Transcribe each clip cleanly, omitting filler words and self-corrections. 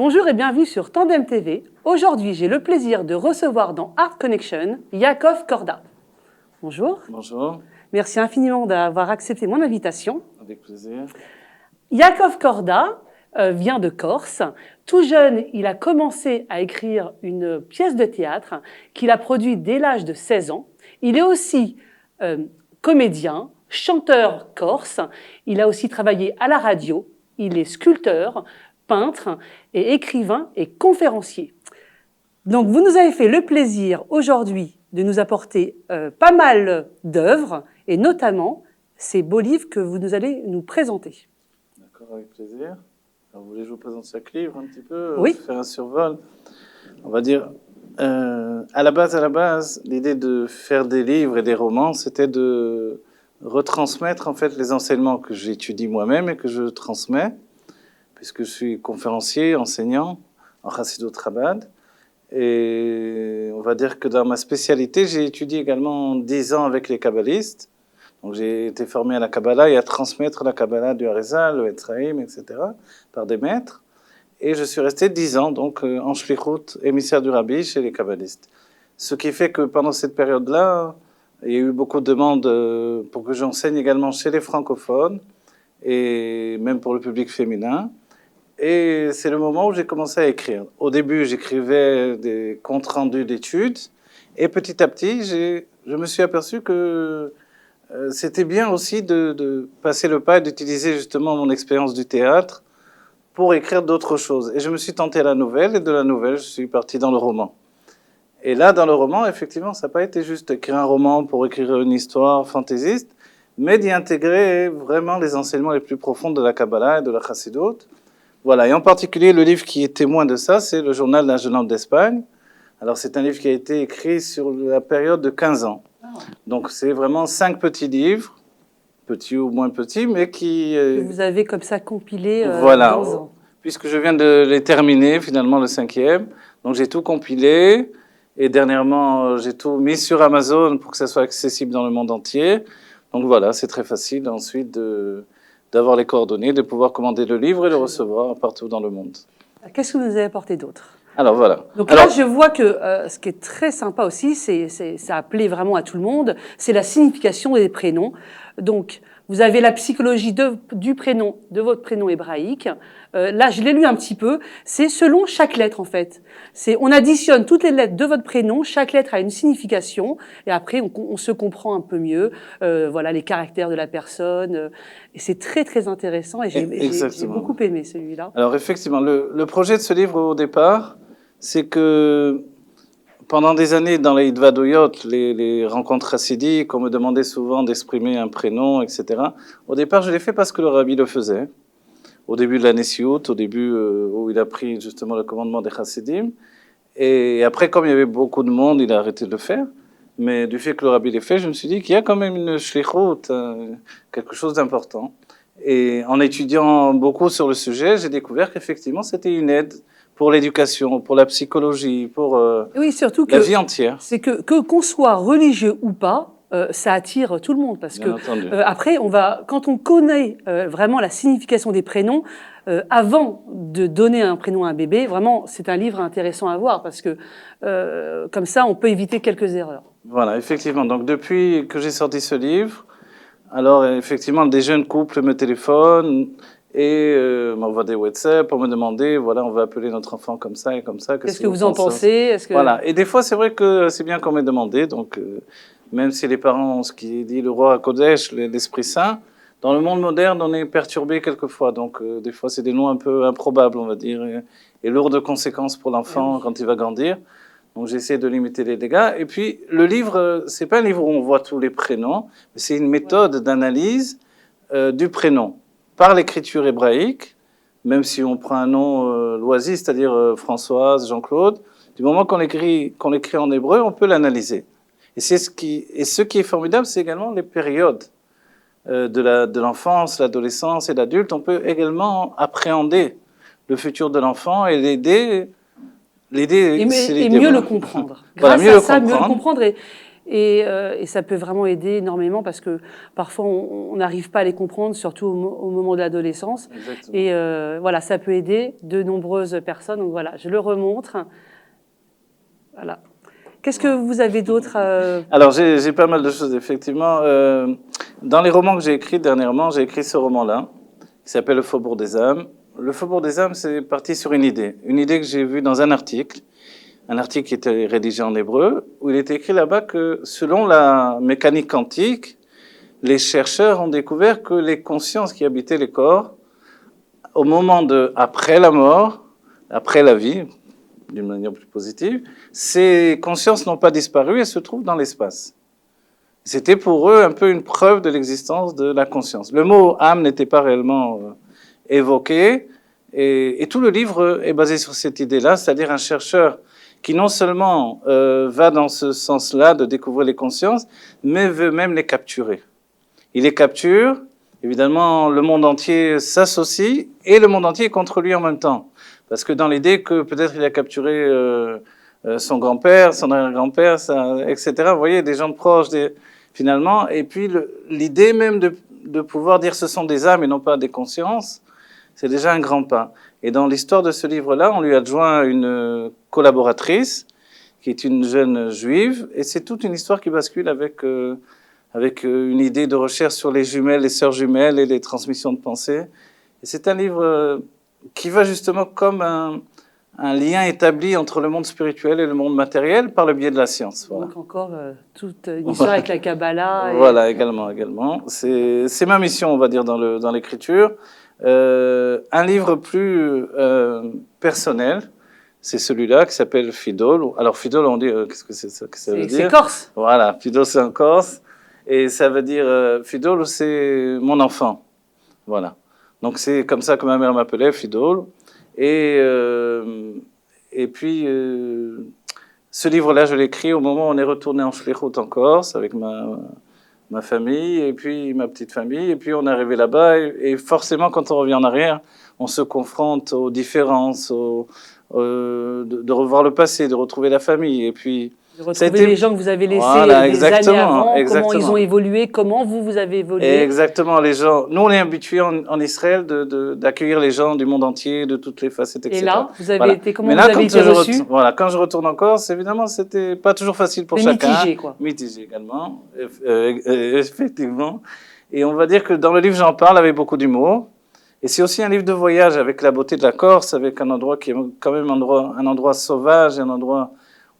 Bonjour et bienvenue sur Tandem TV. Aujourd'hui, j'ai le plaisir de recevoir dans Art Connection, Yakov Korda. Bonjour. Bonjour. Merci infiniment d'avoir accepté mon invitation. Avec plaisir. Yakov Korda vient de Corse. Tout jeune, il a commencé à écrire une pièce de théâtre qu'il a produite dès l'âge de 16 ans. Il est aussi comédien, chanteur corse. Il a aussi travaillé à la radio. Il est sculpteur, peintre et écrivain et conférencier. Donc vous nous avez fait le plaisir aujourd'hui de nous apporter pas mal d'œuvres et notamment ces beaux livres que vous allez nous présenter. D'accord, avec plaisir. Alors, vous voulez que je vous présente chaque livre un petit peu? Oui. Faire un survol. On va dire, à la base, l'idée de faire des livres et des romans, c'était de retransmettre en fait les enseignements que j'étudie moi-même et que je transmets, puisque je suis conférencier, enseignant en Chassidut Chabad. Et on va dire que dans ma spécialité, j'ai étudié également 10 ans avec les kabbalistes. Donc j'ai été formé à la Kabbalah et à transmettre la Kabbalah du Harizal, le Etzraïm, etc., par des maîtres. Et je suis resté 10 ans donc en shlichut, émissaire du Rabbi chez les kabbalistes. Ce qui fait que pendant cette période-là, il y a eu beaucoup de demandes pour que j'enseigne également chez les francophones et même pour le public féminin. Et c'est le moment où j'ai commencé à écrire. Au début, j'écrivais des comptes rendus d'études. Et petit à petit, je me suis aperçu que c'était bien aussi de passer le pas et d'utiliser justement mon expérience du théâtre pour écrire d'autres choses. Et je me suis tenté à la nouvelle, et de la nouvelle, je suis parti dans le roman. Et là, dans le roman, effectivement, ça n'a pas été juste écrire un roman pour écrire une histoire fantaisiste, mais d'y intégrer vraiment les enseignements les plus profonds de la Kabbalah et de la Chassidut. Voilà, et en particulier, le livre qui est témoin de ça, c'est le journal d'un jeune homme d'Espagne. Alors, c'est un livre qui a été écrit sur la période de 15 ans. Donc, c'est vraiment 5 petits livres, petits ou moins petits, mais qui... Vous avez comme ça compilé voilà, 15 ans. Puisque je viens de les terminer, finalement, le 5e. Donc, j'ai tout compilé. Et dernièrement, j'ai tout mis sur Amazon pour que ça soit accessible dans le monde entier. Donc, voilà, c'est très facile ensuite d'avoir les coordonnées, de pouvoir commander le livre et le recevoir partout dans le monde. Qu'est-ce que vous nous avez apporté d'autre? Alors voilà. Donc là, je vois que ce qui est très sympa aussi, ça a plaît vraiment à tout le monde, c'est la signification des prénoms. Donc, vous avez la psychologie du prénom, de votre prénom hébraïque. Là, je l'ai lu un petit peu. C'est selon chaque lettre, en fait. On additionne toutes les lettres de votre prénom. Chaque lettre a une signification. Et après, on se comprend un peu mieux. Voilà, les caractères de la personne. Et c'est très, très intéressant. Et j'ai beaucoup aimé celui-là. Alors, effectivement, le projet de ce livre, au départ, c'est que pendant des années, dans les Hitvadouyot, les rencontres chassidiques, on me demandait souvent d'exprimer un prénom, etc. Au départ, je l'ai fait parce que le rabbi le faisait. Au début de la Nessiout, au début où il a pris justement le commandement des chassidim. Et après, comme il y avait beaucoup de monde, il a arrêté de le faire. Mais du fait que le rabbi l'ait fait, je me suis dit qu'il y a quand même une shlichut, quelque chose d'important. Et en étudiant beaucoup sur le sujet, j'ai découvert qu'effectivement, c'était une aide pour l'éducation, pour la psychologie, pour oui, surtout la vie entière. C'est qu'on soit religieux ou pas, ça attire tout le monde parce que après quand on connaît vraiment la signification des prénoms avant de donner un prénom à un bébé, vraiment c'est un livre intéressant à voir parce que comme ça on peut éviter quelques erreurs. Voilà, effectivement. Donc depuis que j'ai sorti ce livre, alors effectivement des jeunes couples me téléphonent et m'envoient des WhatsApp pour me demander, voilà, on va appeler notre enfant comme ça et comme ça. Qu'est-ce que vous en pensez? Voilà. Et des fois, c'est vrai que c'est bien qu'on m'ait demandé. Donc, même si les parents ont ce qui dit le roi Kodesh, l'Esprit Saint, dans le monde moderne, on est perturbé quelquefois. Donc, des fois, c'est des noms un peu improbables, on va dire, et lourds de conséquences pour l'enfant quand il va grandir. Donc, j'essaie de limiter les dégâts. Et puis, le livre, c'est pas un livre où on voit tous les prénoms, mais c'est une méthode d'analyse du prénom par l'écriture hébraïque, même si on prend un nom loisir, c'est-à-dire Françoise, Jean-Claude, du moment qu'on l'écrit en hébreu, on peut l'analyser. Et ce qui est formidable, c'est également les périodes de l'enfance, l'adolescence et l'adulte. On peut également appréhender le futur de l'enfant et l'aider et mieux le comprendre. Voilà, Grâce à ça, mieux le comprendre. et ça peut vraiment aider énormément parce que parfois on n'arrive pas à les comprendre, surtout au moment de l'adolescence. Exactement. Et voilà, ça peut aider de nombreuses personnes. Donc voilà, je le remontre. Voilà. Qu'est-ce que vous avez d'autre Alors, j'ai pas mal de choses, effectivement. Dans les romans que j'ai écrits dernièrement, j'ai écrit ce roman-là, qui s'appelle Le Faubourg des âmes. Le Faubourg des âmes, c'est parti sur une idée que j'ai vue dans un article qui était rédigé en hébreu, où il était écrit là-bas que selon la mécanique quantique, les chercheurs ont découvert que les consciences qui habitaient les corps, au moment de après la mort, après la vie, d'une manière plus positive, ces consciences n'ont pas disparu, elles se trouvent dans l'espace. C'était pour eux un peu une preuve de l'existence de la conscience. Le mot âme n'était pas réellement évoqué, et tout le livre est basé sur cette idée-là, c'est-à-dire un chercheur qui non seulement va dans ce sens-là de découvrir les consciences, mais veut même les capturer. Il les capture, évidemment le monde entier s'associe, et le monde entier est contre lui en même temps. Parce que dans l'idée que peut-être il a capturé son grand-père, son arrière-grand-père, etc. Vous voyez, des gens proches, finalement. Et puis l'idée même de pouvoir dire ce sont des âmes et non pas des consciences, c'est déjà un grand pas. Et dans l'histoire de ce livre-là, on lui adjoint une collaboratrice qui est une jeune juive. Et c'est toute une histoire qui bascule avec une idée de recherche sur les jumelles, les sœurs jumelles et les transmissions de pensée. Et c'est un livre qui va justement comme un lien établi entre le monde spirituel et le monde matériel par le biais de la science. Voilà. Donc encore toute une histoire avec la Kabbalah. Voilà, également. C'est ma mission, on va dire, dans l'écriture. Un livre plus personnel, c'est celui-là qui s'appelle Fidol. Alors Fidol, on dit, qu'est-ce que ça veut dire ? C'est corse. Voilà, Fidol c'est en corse. Et ça veut dire, Fidol c'est mon enfant. Voilà. Donc c'est comme ça que ma mère m'appelait, Fidol. Et puis, ce livre-là, je l'ai écrit au moment où on est retourné en Shlichut en Corse avec ma famille et puis ma petite famille. Et puis on est arrivé là-bas et forcément, quand on revient en arrière, on se confronte aux différences, de revoir le passé, de retrouver la famille. Et puis, de retrouver les gens que vous avez laissés des années avant, comment ils ont évolué, comment vous avez évolué. Exactement, les gens. Nous, on est habitués en Israël d'accueillir les gens du monde entier, de toutes les facettes, etc. Et là, vous avez été, comment là, vous avez été reçus ? Voilà, quand je retourne en Corse, évidemment, c'était pas toujours facile pour chacun. Mitigé, quoi. Mitigé également, effectivement. Et on va dire que dans le livre, j'en parle avec beaucoup d'humour. Et c'est aussi un livre de voyage avec la beauté de la Corse, avec un endroit qui est quand même un endroit sauvage, un endroit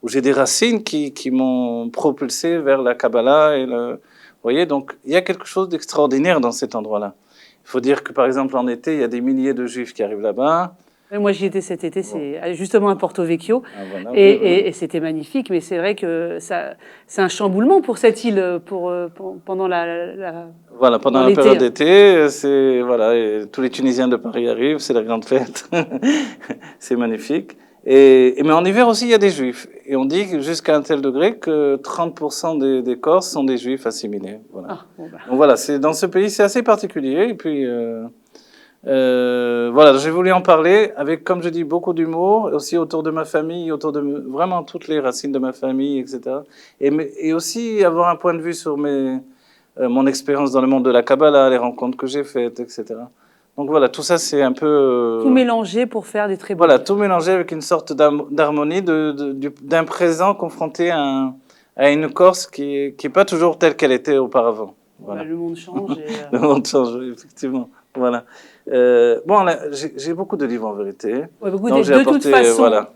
où j'ai des racines qui m'ont propulsé vers la Kabbalah. Vous voyez, donc il y a quelque chose d'extraordinaire dans cet endroit-là. Il faut dire que, par exemple, en été, il y a des milliers de Juifs qui arrivent là-bas. Moi, j'y étais cet été, c'est justement à Porto Vecchio, voilà, et c'était magnifique, mais c'est vrai que c'est un chamboulement pour cette île pendant voilà, pendant la période d'été, voilà, tous les Tunisiens de Paris arrivent, c'est la grande fête, c'est magnifique. Mais en hiver aussi, il y a des Juifs. Et on dit jusqu'à un tel degré que 30% des Corses sont des Juifs assimilés. Voilà. Ah, bon bah. Donc voilà, dans ce pays, c'est assez particulier. Et puis, voilà, j'ai voulu en parler avec, comme je dis, beaucoup d'humour, aussi autour de ma famille, autour de vraiment toutes les racines de ma famille, etc. Et aussi avoir un point de vue sur mon expérience dans le monde de la Kabbalah, les rencontres que j'ai faites, etc. Donc voilà, tout ça c'est un peu... tout mélanger pour faire des très beaux Voilà, tout mélanger avec une sorte d'harmonie d'un présent confronté à une Corse qui est pas toujours telle qu'elle était auparavant. Voilà. Le monde change. Le monde change, effectivement. Voilà. Bon, là, j'ai beaucoup de livres en vérité. Ouais, de toute façon, voilà.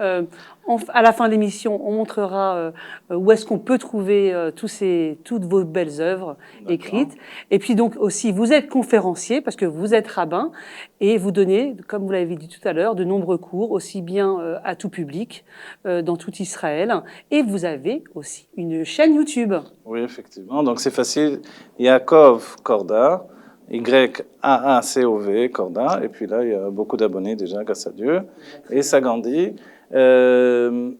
À la fin de l'émission, on montrera où est-ce qu'on peut trouver toutes vos belles œuvres écrites. Et puis donc aussi, vous êtes conférencier parce que vous êtes rabbin et vous donnez, comme vous l'avez dit tout à l'heure, de nombreux cours, aussi bien à tout public, dans tout Israël. Et vous avez aussi une chaîne YouTube. Oui, effectivement. Donc c'est facile. Yaakov Korda. YAACOV, Korda, et puis là, il y a beaucoup d'abonnés déjà, grâce à Dieu, et ça grandit. Ce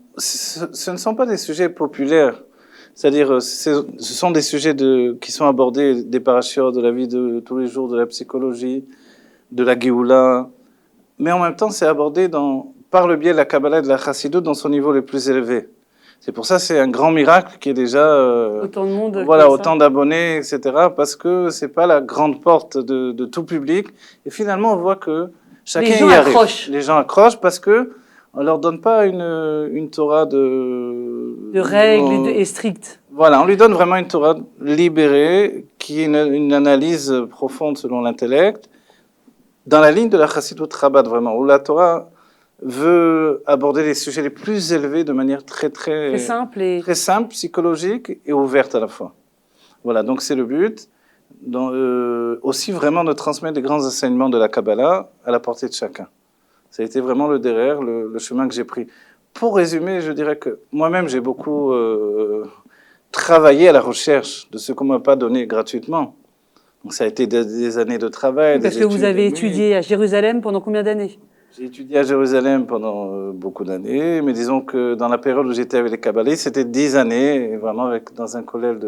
ne sont pas des sujets populaires, c'est-à-dire ce sont des sujets qui sont abordés, des parachutes de la vie de tous les jours, de la psychologie, de la Géoula, mais en même temps, c'est abordé par le biais de la Kabbalah et de la Chassidut dans son niveau le plus élevé. C'est pour ça c'est un grand miracle qui est déjà Autant de monde. voilà, comme ça. autant d'abonnés, etc. Parce que c'est pas la grande porte de tout public. Et finalement, on voit que chacun Les gens y arrive. accrochent. Les gens accrochent parce que on leur donne pas une Torah de Règles et strictes. voilà, on lui donne vraiment une Torah libérée, qui est une analyse profonde selon l'intellect, dans la ligne de la Chassidut Chabad, vraiment, où la Torah veut aborder les sujets les plus élevés de manière Très simple et très simple, psychologique et ouverte à la fois. Voilà, donc c'est le but. Aussi vraiment de transmettre les grands enseignements de la Kabbalah à la portée de chacun. Ça a été vraiment le derrière, le chemin que j'ai pris. Pour résumer, je dirais que moi-même, j'ai beaucoup travaillé à la recherche de ce qu'on ne m'a pas donné gratuitement. Donc ça a été des années de travail. parce que vous avez étudié à Jérusalem pendant combien d'années? J'ai étudié à Jérusalem pendant beaucoup d'années, mais disons que dans la période où j'étais avec les Kabbalistes, c'était 10 années, et vraiment dans un collège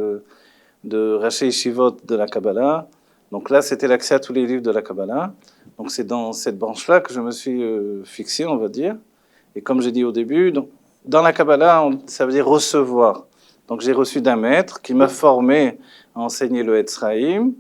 de Raché Yeshivot de la Kabbalah. Donc là, c'était l'accès à tous les livres de la Kabbalah. Donc c'est dans cette branche-là que je me suis fixé, on va dire. Et comme j'ai dit au début, donc, dans la Kabbalah, ça veut dire recevoir. Donc j'ai reçu d'un maître qui m'a formé à enseigner le Etzraïm.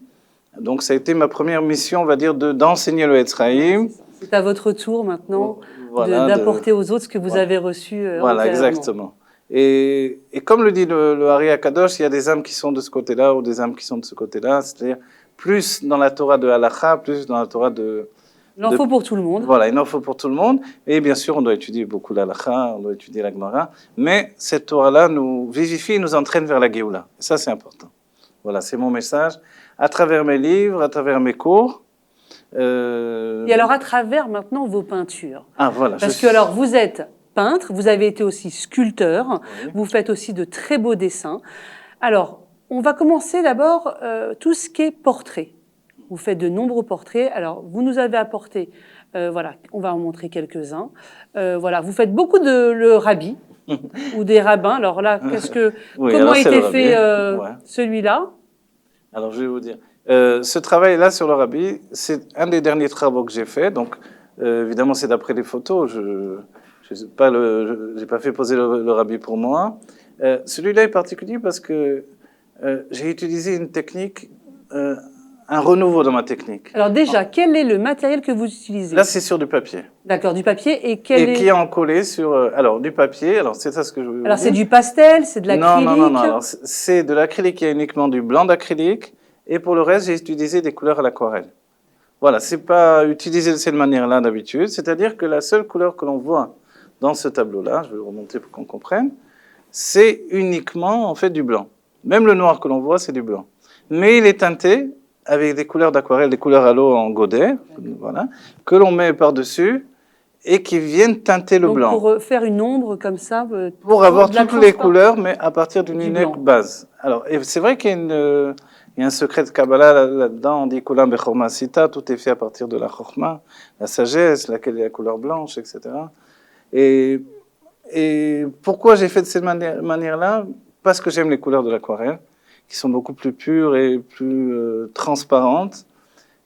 Donc ça a été ma première mission, on va dire, d'enseigner le Etzraïm. C'est à votre tour maintenant Voilà, d'apporter aux autres ce que vous voilà. avez reçu. Voilà, exactement. Et comme le dit le Hari Akadosh, il y a des âmes qui sont de ce côté-là ou des âmes qui sont de ce côté-là, c'est-à-dire plus dans la Torah de Halakha, plus dans la Torah de... Il en faut pour tout le monde. Voilà, il en faut pour tout le monde. Et bien sûr, on doit étudier beaucoup l'Halakha, on doit étudier la Gemara, mais cette Torah-là nous vivifie et nous entraîne vers la Géoula. Et ça, c'est important. Voilà, c'est mon message. À travers mes livres, à travers mes cours. Et alors, à travers maintenant vos peintures. Ah, voilà. Parce que alors, vous êtes peintre, vous avez été aussi sculpteur, Oui. vous faites aussi de très beaux dessins. Alors, on va commencer d'abord tout ce qui est portrait. Vous faites de nombreux portraits. Alors, vous nous avez apporté, voilà, on va en montrer quelques-uns. Voilà, vous faites beaucoup de le rabbi ou des rabbins. Alors là, Oui, comment alors, a c'est été le fait rabbi. Ouais. celui-là? Alors, je vais vous dire. Ce travail-là sur le rabbi, c'est un des derniers travaux que j'ai fait. Donc, évidemment, c'est d'après les photos. Je n'ai pas fait poser le rabbi pour moi. Celui-là est particulier parce que j'ai utilisé une technique, un renouveau dans ma technique. Alors déjà, quel est le matériel que vous utilisez? Là, c'est sur du papier. D'accord, du papier. Et qui est encollé sur... alors, du papier. Alors, c'est ça ce que je veux vous dire. Alors, c'est du pastel, c'est de l'acrylique? Non. Alors, c'est de l'acrylique. Il y a uniquement du blanc d'acrylique. Et pour le reste, j'ai utilisé des couleurs à l'aquarelle. Voilà, c'est pas utilisé de cette manière-là d'habitude. C'est-à-dire que la seule couleur que l'on voit dans ce tableau-là, je vais le remonter pour qu'on comprenne, c'est uniquement en fait du blanc. Même le noir que l'on voit, c'est du blanc. Mais il est teinté avec des couleurs d'aquarelle, des couleurs à l'eau en godet, voilà, que l'on met par-dessus et qui viennent teinter le blanc. Pour faire une ombre comme ça. Pour avoir toutes les couleurs, mais à partir d'une unique base. Alors, c'est vrai qu'il y a un secret de Kabbalah là-dedans. On dit Kulam Bechorma Sita, tout est fait à partir de la Chorma, la sagesse, laquelle est la couleur blanche, etc. Et pourquoi j'ai fait de cette manière-là? Parce que j'aime les couleurs de l'aquarelle, qui sont beaucoup plus pures et plus transparentes.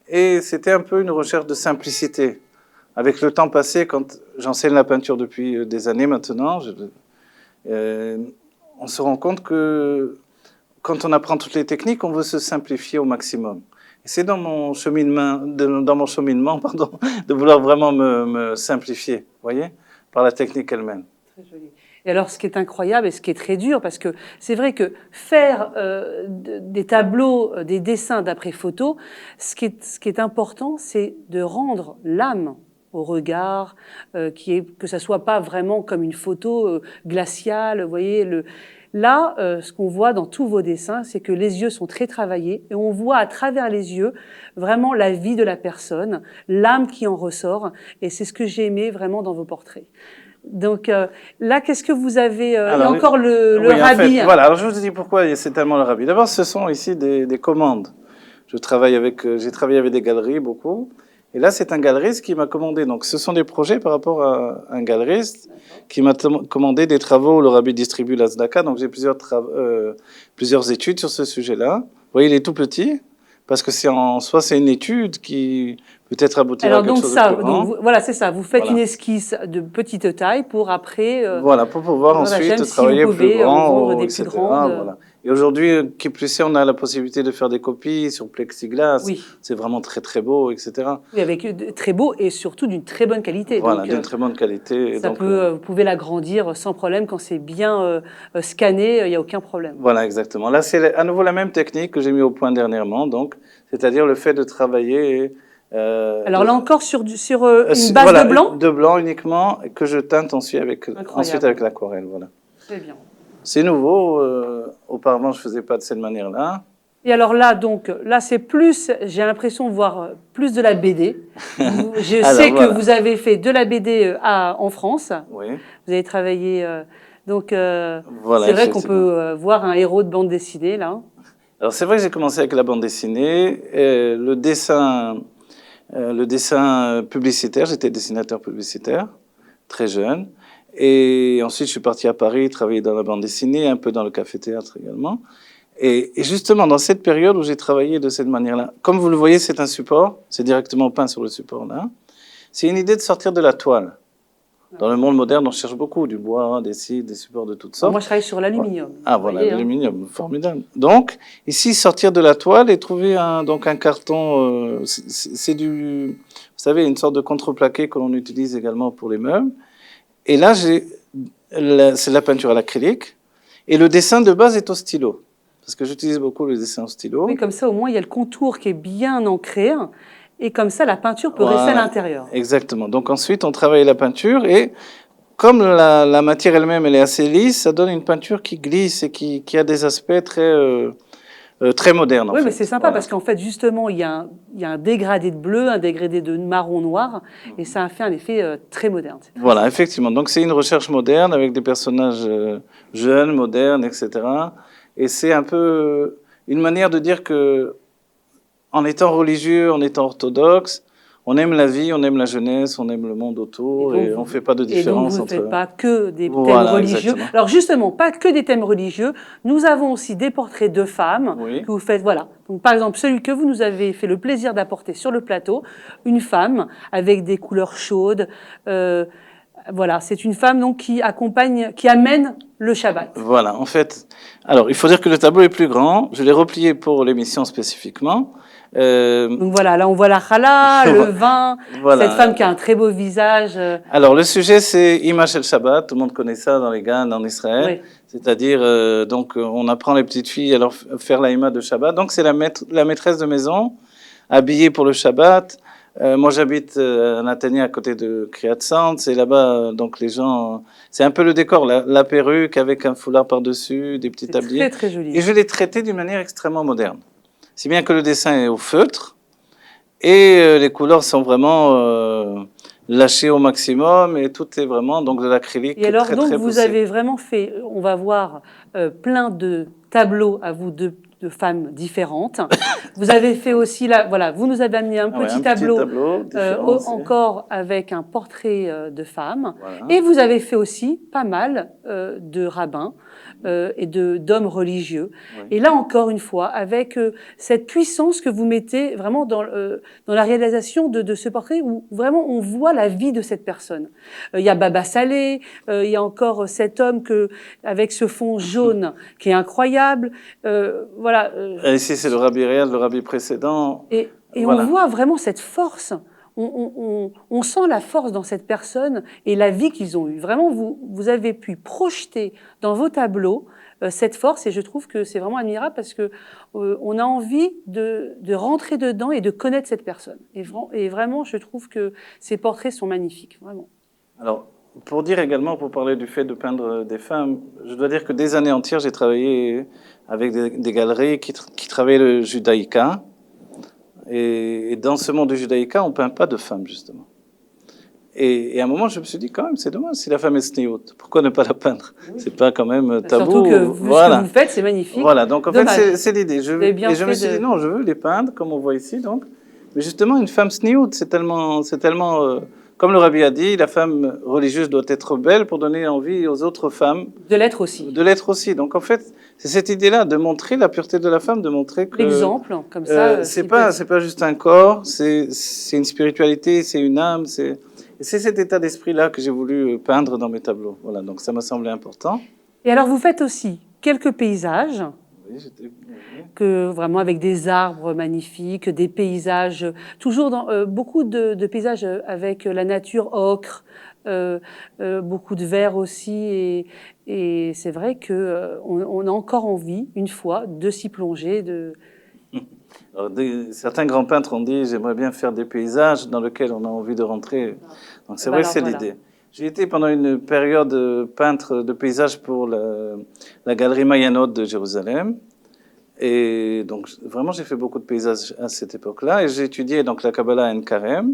Et c'était un peu une recherche de simplicité. Avec le temps passé, quand j'enseigne la peinture depuis des années maintenant, on se rend compte que quand on apprend toutes les techniques, on veut se simplifier au maximum. Et c'est dans mon cheminement, de vouloir vraiment me simplifier, vous voyez, par la technique elle-même. Très joli. Et alors, ce qui est incroyable et ce qui est très dur, parce que c'est vrai que faire des tableaux, des dessins d'après photo, ce qui est important, c'est de rendre l'âme au regard, que ça soit pas vraiment comme une photo glaciale, vous voyez. Là, ce qu'on voit dans tous vos dessins, c'est que les yeux sont très travaillés et on voit à travers les yeux vraiment la vie de la personne, l'âme qui en ressort. Et c'est ce que j'ai aimé vraiment dans vos portraits. Donc là, qu'est-ce que vous avez Alors, encore le oui, rabbi. En fait, voilà, alors je vous dis pourquoi c'est tellement le rabbi. D'abord, ce sont ici des commandes. J'ai travaillé avec des galeries beaucoup. Et là, c'est un galeriste qui m'a commandé. Donc, ce sont des projets par rapport à un galeriste qui m'a commandé des travaux où le rabbi distribue la tzedaka. Donc, j'ai plusieurs études sur ce sujet-là. Vous voyez, il est tout petit parce que en soi, c'est une étude qui peut-être aboutira à quelque donc chose ça, de plus grand. donc, voilà, c'est ça. Vous faites Voilà. une esquisse de petite taille pour après, Voilà, pour pouvoir ensuite si vous travailler plus pouvez en vendre grand, des plus etc. grandes. Voilà. Et aujourd'hui, qui plus est, on a la possibilité de faire des copies sur plexiglas. Oui. C'est vraiment très très beau, etc. Oui, avec très beau et surtout d'une très bonne qualité. Voilà, Donc, d'une très bonne qualité. ça Donc, vous pouvez l'agrandir sans problème quand c'est bien scanné, il n'y a aucun problème. voilà, exactement. Là, c'est à nouveau la même technique que j'ai mis au point dernièrement, donc, c'est-à-dire le fait de travailler. Alors là encore sur une base voilà, de blanc. De blanc uniquement, que je teinte ensuite avec l'aquarelle. Voilà. Très bien. C'est nouveau. Auparavant, je faisais pas de cette manière-là. Et alors là, donc, là, c'est plus, j'ai l'impression de voir plus de la BD. Je sais que vous avez fait de la BD en France. Oui. Vous avez travaillé, donc, voilà, c'est vrai qu'on peut voir un héros de bande dessinée, là. Alors, c'est vrai que j'ai commencé avec la bande dessinée, le dessin publicitaire. J'étais dessinateur publicitaire, très jeune. Et ensuite, je suis parti à Paris, travailler dans la bande dessinée, un peu dans le café-théâtre également. Et justement, dans cette période où j'ai travaillé de cette manière-là, comme vous le voyez, c'est un support, c'est directement peint sur le support là. C'est une idée de sortir de la toile. Dans le monde moderne, on cherche beaucoup du bois, des cils, des supports de toutes sortes. Moi, je travaille sur l'aluminium. Ah voilà, l'aluminium, formidable. Donc, ici, sortir de la toile et trouver un carton, c'est vous savez, une sorte de contreplaqué que l'on utilise également pour les meubles. Et là, c'est la peinture à l'acrylique. Et le dessin de base est au stylo. Parce que j'utilise beaucoup le dessin au stylo. Oui, comme ça, au moins, il y a le contour qui est bien ancré. Et comme ça, la peinture peut rester à l'intérieur. Exactement. Donc ensuite, on travaille la peinture. Et comme la matière elle-même, elle est assez lisse, ça donne une peinture qui glisse et qui a des aspects très modernes. Oui, mais c'est sympa parce qu'en fait, justement, il y a un dégradé de bleu, un dégradé de marron noir. Et ça a fait un effet très moderne. Voilà, effectivement. Donc c'est une recherche moderne avec des personnages jeunes, modernes, etc. Et c'est un peu une manière de dire que, en étant religieux, en étant orthodoxe, on aime la vie, on aime la jeunesse, on aime le monde autour et on ne fait pas de différence entre... Et donc vous ne faites pas que des thèmes religieux. Exactement. Alors justement, pas que des thèmes religieux, nous avons aussi des portraits de femmes que vous faites, voilà. Donc par exemple, celui que vous nous avez fait le plaisir d'apporter sur le plateau, une femme avec des couleurs chaudes, voilà, c'est une femme donc qui amène le Shabbat. Voilà, en fait, alors il faut dire que le tableau est plus grand. Je l'ai replié pour l'émission spécifiquement. Donc voilà, là on voit la challah, le vin, cette femme qui a un très beau visage. Alors le sujet c'est Image el Shabbat, tout le monde connaît ça dans les Gannes en Israël. C'est-à-dire, donc on apprend les petites filles à leur faire la Ima de Shabbat. Donc c'est la maîtresse de maison, habillée pour le Shabbat. Moi, j'habite à Natania, à côté de Kriyat Sand. C'est là-bas, donc les gens... C'est un peu le décor, la perruque avec un foulard par-dessus, des petits tabliers. C'est très, très joli. Et je l'ai traité d'une manière extrêmement moderne. Si bien que le dessin est au feutre et les couleurs sont vraiment lâchées au maximum et tout est vraiment donc de l'acrylique. Et alors, donc, vous avez vraiment fait... On va voir plein de tableaux à vous de femmes différentes. Vous avez fait aussi, voilà, vous nous avez amené un petit tableau encore avec un portrait de femme. Voilà. Et vous avez fait aussi pas mal de rabbins et d'hommes religieux. Oui. Et là, encore une fois, avec cette puissance que vous mettez vraiment dans la réalisation de ce portrait où vraiment on voit la vie de cette personne. Il y a Baba Salé, il y a encore cet homme avec ce fond jaune qui est incroyable. Voilà. Ici, c'est le rabbi réel, le rabbi précédent. Et voilà. On voit vraiment cette force. On sent la force dans cette personne et la vie qu'ils ont eue. Vraiment, vous avez pu projeter dans vos tableaux cette force et je trouve que c'est vraiment admirable parce que on a envie de rentrer dedans et de connaître cette personne. Et vraiment, je trouve que ces portraits sont magnifiques, vraiment. Alors, pour dire également, pour parler du fait de peindre des femmes, je dois dire que des années entières, j'ai travaillé avec des galeries qui travaillaient le judaïka. Et dans ce monde du judaïka, on ne peint pas de femmes, justement. Et à un moment, je me suis dit, quand même, c'est dommage, si la femme est sniout, pourquoi ne pas la peindre? Oui. C'est pas quand même tabou. Surtout que ce que vous faites, c'est magnifique. Voilà, donc en fait, c'est l'idée. Et je me suis dit, non, je veux les peindre, comme on voit ici, donc. Mais justement, une femme sniout, c'est tellement comme le Rabbi a dit, la femme religieuse doit être belle pour donner envie aux autres femmes De l'être aussi. de l'être aussi. Donc en fait, c'est cette idée-là de montrer la pureté de la femme, de montrer que L'exemple, comme ça. c'est pas juste un corps, c'est une spiritualité, c'est une âme, c'est cet état d'esprit-là que j'ai voulu peindre dans mes tableaux. Voilà, donc ça m'a semblé important. Et alors, vous faites aussi quelques paysages, Oui, que vraiment avec des arbres magnifiques, des paysages, toujours dans beaucoup de paysages avec la nature ocre, beaucoup de vert aussi, et c'est vrai que on a encore envie, une fois, de s'y plonger. Alors, certains grands peintres ont dit j'aimerais bien faire des paysages dans lesquels on a envie de rentrer. Donc c'est vrai que c'est l'idée. J'ai été pendant une période peintre de paysages pour la galerie Mayanot de Jérusalem. Et donc vraiment j'ai fait beaucoup de paysages à cette époque-là. Et j'ai étudié donc la Kabbalah à Karem.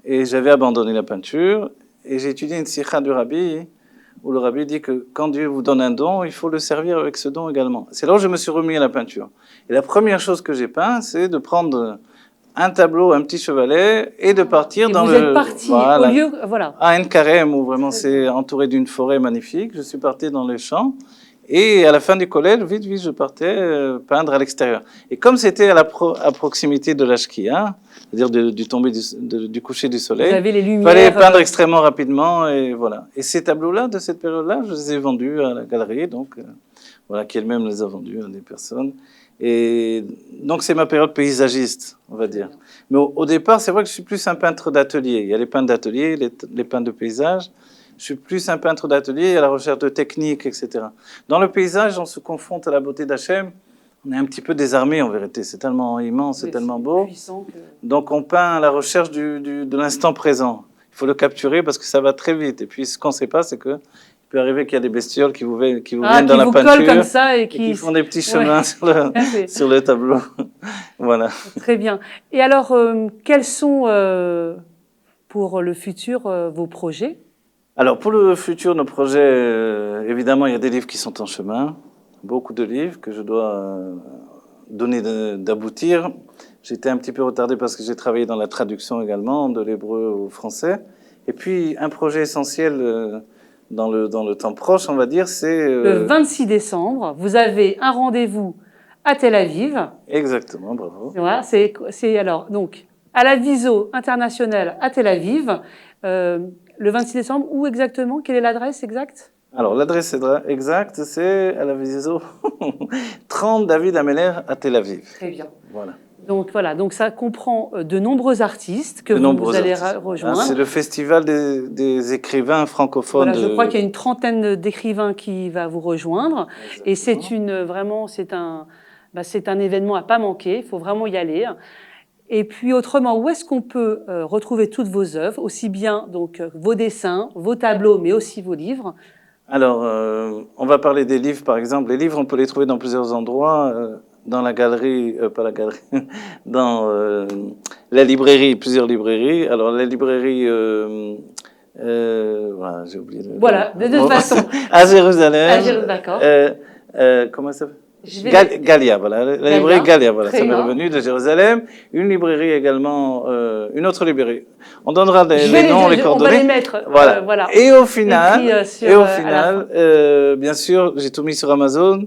Et j'avais abandonné la peinture. Et j'ai étudié une sikha du Rabbi, où le Rabbi dit que quand Dieu vous donne un don, il faut le servir avec ce don également. C'est là où je me suis remis à la peinture. Et la première chose que j'ai peint, c'est de prendre un tableau, un petit chevalet, et de partir dans vous le... êtes parti au lieu... Voilà. À Karem, où vraiment c'est entouré d'une forêt magnifique. Je suis parti dans les champs. Et à la fin du collège, vite, je partais peindre à l'extérieur. Et comme c'était à proximité de l'Ashkia, c'est-à-dire du tomber du coucher du soleil, il fallait peindre extrêmement rapidement. Et voilà. Et ces tableaux-là, de cette période-là, je les ai vendus à la galerie, donc voilà, qui elle-même les a vendus à des personnes. Et donc c'est ma période paysagiste, on va dire. Mais au départ, c'est vrai que je suis plus un peintre d'atelier. Il y a les peintres d'atelier, les peintres de paysage. Je suis plus un peintre d'atelier à la recherche de techniques, etc. Dans le paysage, on se confronte à la beauté d'Hachem. On est un petit peu désarmé en vérité. C'est tellement immense, c'est tellement beau. Donc on peint à la recherche de l'instant présent. Il faut le capturer parce que ça va très vite. Et puis ce qu'on ne sait pas, c'est que il peut arriver qu'il y a des bestioles qui vous viennent dans la peinture comme ça et qui font des petits chemins sur le tableau. Voilà. Très bien. Et alors, quels sont pour le futur vos projets ? Alors, pour le futur, nos projets, évidemment, il y a des livres qui sont en chemin, beaucoup de livres que je dois donner d'aboutir. J'ai été un petit peu retardé parce que j'ai travaillé dans la traduction également, de l'hébreu au français. Et puis, un projet essentiel dans le temps proche, on va dire, c'est... Le 26 décembre, vous avez un rendez-vous à Tel Aviv. Exactement, bravo. Voilà, c'est alors, donc, à la Viso internationale à Tel Aviv, le 26 décembre, où exactement? Quelle est l'adresse exacte? Alors, l'adresse exacte, c'est à la Viso 30 David Ameller à Tel Aviv. Très bien. Voilà. Donc ça comprend de nombreux artistes que vous allez rejoindre. C'est le festival des écrivains francophones. Voilà, je crois qu'il y a une trentaine d'écrivains qui va vous rejoindre. Exactement. Et c'est un événement à pas manquer. Il faut vraiment y aller. Et puis autrement, où est-ce qu'on peut retrouver toutes vos œuvres, aussi bien donc vos dessins, vos tableaux, mais aussi vos livres? Alors, on va parler des livres, par exemple. Les livres, on peut les trouver dans plusieurs endroits, dans la galerie, pas la galerie, dans la librairie, plusieurs librairies. Alors, la librairie, voilà, j'ai oublié. Voilà, de toute façon. À Jérusalem. D'accord. Comment ça s'appelle? Galia, voilà, la librairie Galia, voilà, ça m'est revenu de Jérusalem. Une librairie également, une autre librairie. On donnera les noms, les coordonnées. On va les mettre. Voilà. Et au final, bien sûr, j'ai tout mis sur Amazon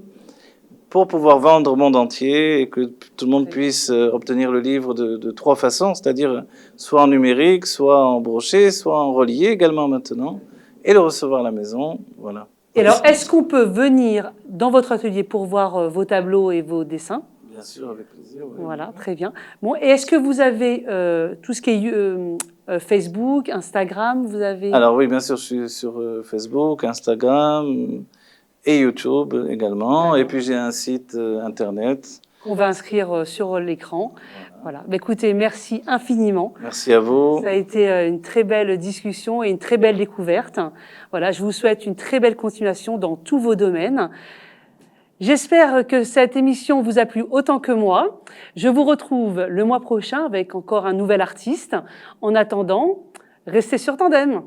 pour pouvoir vendre au monde entier et que tout le monde puisse obtenir le livre de trois façons, c'est-à-dire soit en numérique, soit en broché, soit en relié également maintenant, et le recevoir à la maison, voilà. Et alors, est-ce qu'on peut venir dans votre atelier pour voir vos tableaux et vos dessins? Bien sûr, avec plaisir. Ouais. Voilà, très bien. Bon, et est-ce que vous avez tout ce qui est Facebook, Instagram, vous avez... Alors oui, bien sûr, je suis sur Facebook, Instagram et YouTube également. Et puis j'ai un site internet. On va inscrire sur l'écran. Voilà. Écoutez, merci infiniment. Merci à vous. Ça a été une très belle discussion et une très belle découverte. Voilà, je vous souhaite une très belle continuation dans tous vos domaines. J'espère que cette émission vous a plu autant que moi. Je vous retrouve le mois prochain avec encore un nouvel artiste. En attendant, restez sur Tandem.